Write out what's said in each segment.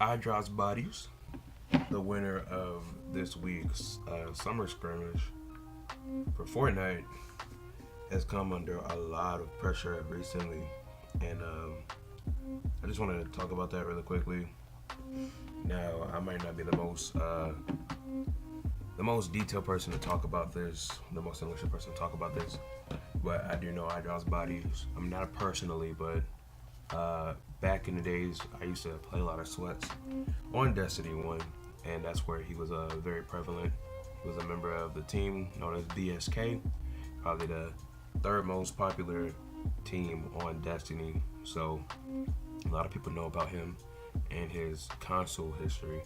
dropz bodies, the winner of this week's Summer Skirmish for Fortnite, has come under a lot of pressure recently, and I just wanted to talk about that really quickly. Now, I might not be the most detailed person to talk about this, the most intelligent person to talk about this, but I do know dropz bodies. I'm not personally, but back in the days, I used to play a lot of sweats on Destiny 1, and that's where he was very prevalent. He was a member of the team known as BSK, probably the third most popular team on Destiny. So a lot of people know about him and his console history.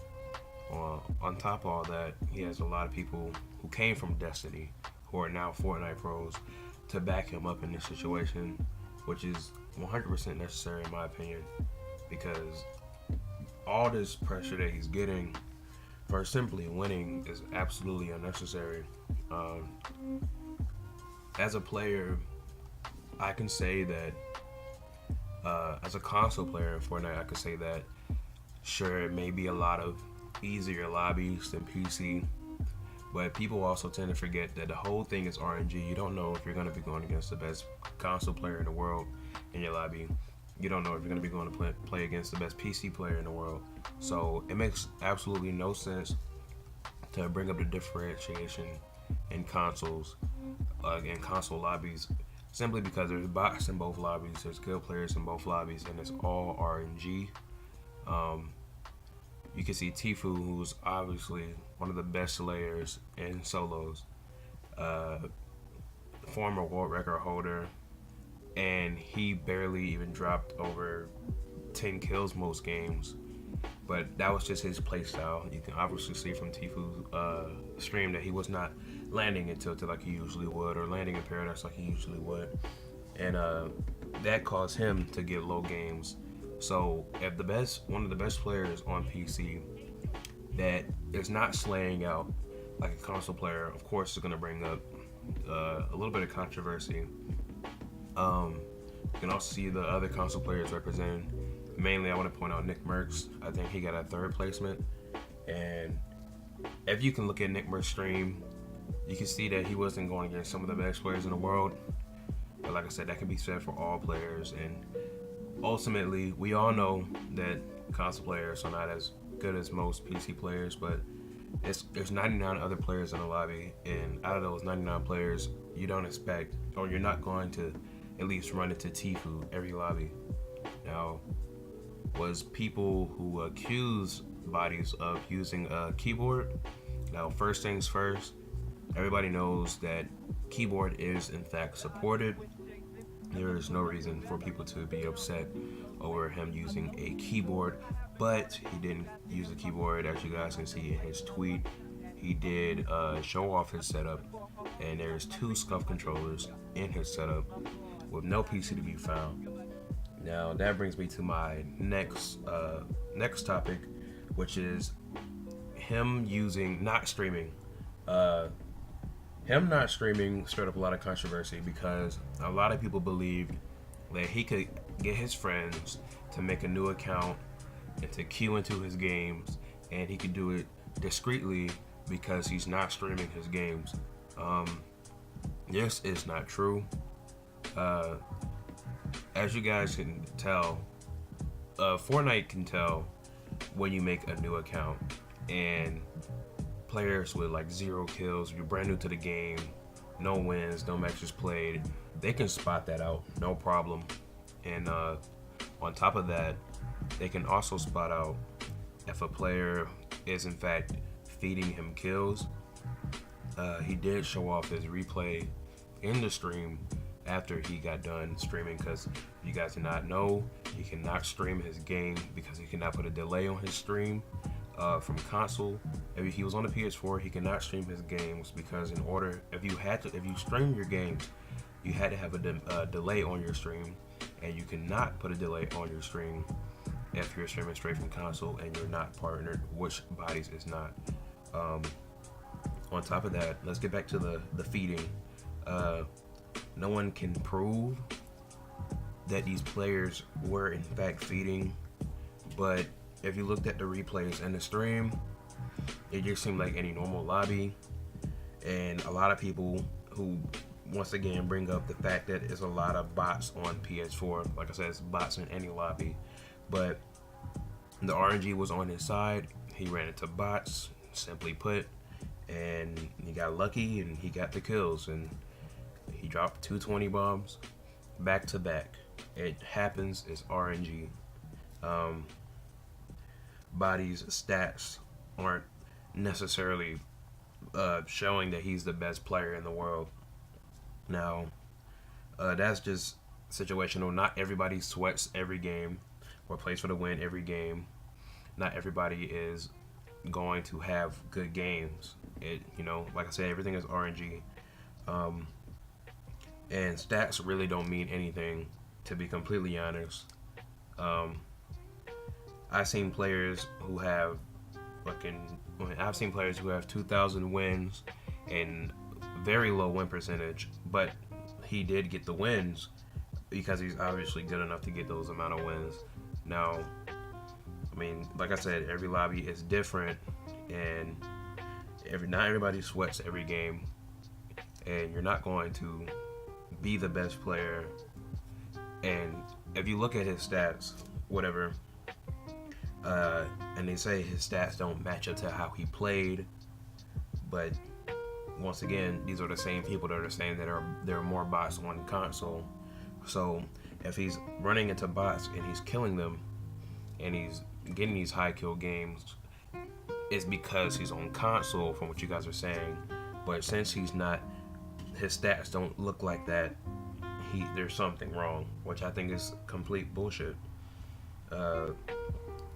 On top of all that, he has a lot of people who came from Destiny who are now Fortnite pros to back him up in this situation, which is 100% necessary in my opinion, because all this pressure that he's getting for simply winning is absolutely unnecessary. As a player, I can say that as a console player in Fortnite, I could say that sure, it may be a lot of easier lobbies than PC, but people also tend to forget that the whole thing is RNG. You don't know if you're going to be going against the best console player in the world in your lobby. You don't know if you're going to be going to play against the best PC player in the world. So it makes absolutely no sense to bring up the differentiation in consoles, in console lobbies, simply because there's bots in both lobbies, there's good players in both lobbies, and it's all RNG. You can see Tfue, who's obviously one of the best slayers in solos, former world record holder, and he barely even dropped over 10 kills most games. But that was just his play style. You can obviously see from Tfue's stream that he was not landing in Tilted like he usually would, or landing in Paradise like he usually would, and that caused him to get low games. So if one of the best players on PC that is not slaying out like a console player, of course, is going to bring up a little bit of controversy. You can also see the other console players represented. Mainly, I want to point out Nick Merckx. I think he got a third placement. And if you can look at Nick Merckx's stream, you can see that he wasn't going against some of the best players in the world. But like I said, that can be said for all players. And ultimately, we all know that console players are not as good as most PC players, but there's 99 other players in the lobby, and out of those 99 players, you don't expect, or you're not going to at least run into Tfue every lobby. Now, was people who accuse bodies of using a keyboard. Now, first things first, everybody knows that keyboard is in fact supported. There is no reason for people to be upset over him using a keyboard, but he didn't use a keyboard. As you guys can see in his tweet, he did show off his setup, and there's 2 scuff controllers in his setup with no PC to be found. Now that brings me to my next topic, which is him not streaming. Him not streaming stirred up a lot of controversy because a lot of people believed that he could get his friends to make a new account and to queue into his games, and he could do it discreetly because he's not streaming his games. This is not true. As you guys can tell, Fortnite can tell when you make a new account, and players with like 0 kills, you're brand new to the game, no wins, no matches played, they can spot that out, no problem. And on top of that, they can also spot out if a player is in fact feeding him kills. He did show off his replay in the stream after he got done streaming, because you guys did not know, he cannot stream his game because he cannot put a delay on his stream. From console, if he was on the PS4, he cannot stream his games because if you stream your games, you had to have a delay on your stream, and you cannot put a delay on your stream if you're streaming straight from console and you're not partnered, which bodies is not. On top of that, let's get back to the feeding. No one can prove that these players were in fact feeding, but if you looked at the replays in the stream, it just seemed like any normal lobby. And a lot of people who, once again, bring up the fact that there's a lot of bots on PS4. Like I said, it's bots in any lobby. But the RNG was on his side. He ran into bots, simply put. And he got lucky and he got the kills. And he dropped 220 bombs back to back. It happens, it's RNG. Body's stats aren't necessarily showing that he's the best player in the world. Now, that's just situational. Not everybody sweats every game or plays for the win every game. Not everybody is going to have good games. Like I said, everything is RNG. And stats really don't mean anything, to be completely honest. I've seen players who have 2,000 wins and very low win percentage, but he did get the wins because he's obviously good enough to get those amount of wins. Now, like I said, every lobby is different, and not everybody sweats every game, and you're not going to be the best player. And if you look at his stats, whatever, and they say his stats don't match up to how he played, but once again, these are the same people that are saying that there are more bots on console. So if he's running into bots and he's killing them and he's getting these high kill games, it's because he's on console, from what you guys are saying. But since he's not, his stats don't look like that, there's something wrong, which I think is complete bullshit. One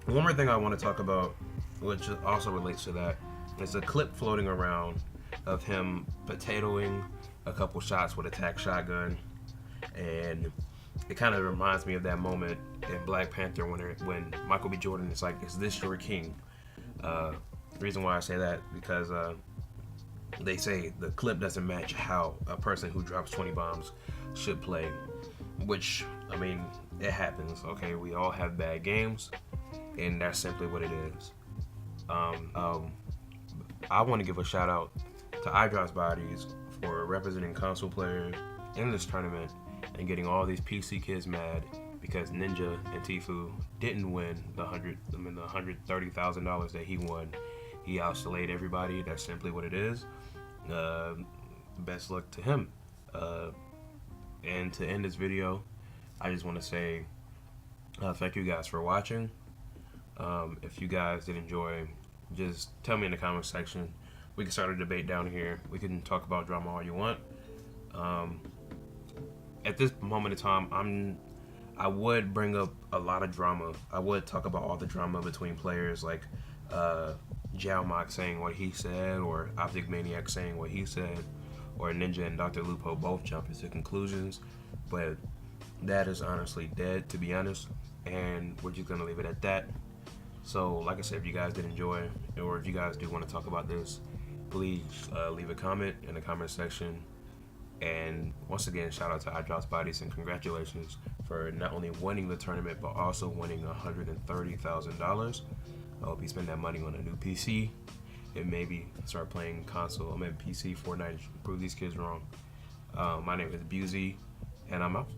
more thing I want to talk about, which also relates to that, is a clip floating around of him potatoing a couple shots with a tac shotgun, and it kind of reminds me of that moment in Black Panther when Michael B. Jordan is like, "Is this your king?" The reason why I say that, because they say the clip doesn't match how a person who drops 20 bombs should play, which, it happens. Okay, we all have bad games, and that's simply what it is. I want to give a shout out to dropz Bodies for representing console players in this tournament and getting all these PC kids mad because Ninja and Tfue didn't win the $130,000 that he won. He outslayed everybody. That's simply what it is. Best luck to him. And to end this video, I just want to say thank you guys for watching. If you guys did enjoy, just tell me in the comment section. We can start a debate down here. We can talk about drama all you want. At this moment in time, I would bring up a lot of drama. I would talk about all the drama between players, like Jalmock saying what he said, or Optic Maniac saying what he said, or Ninja and Dr. Lupo both jumping to conclusions. But that is honestly dead, to be honest, and we're just gonna leave it at that. So, like I said, if you guys did enjoy, or if you guys do want to talk about this, please leave a comment in the comment section. And once again, shout out to dropz Bodies and congratulations for not only winning the tournament, but also winning $130,000. I hope you spend that money on a new PC and maybe start playing console. PC, Fortnite, prove these kids wrong. My name is Busey, and I'm out.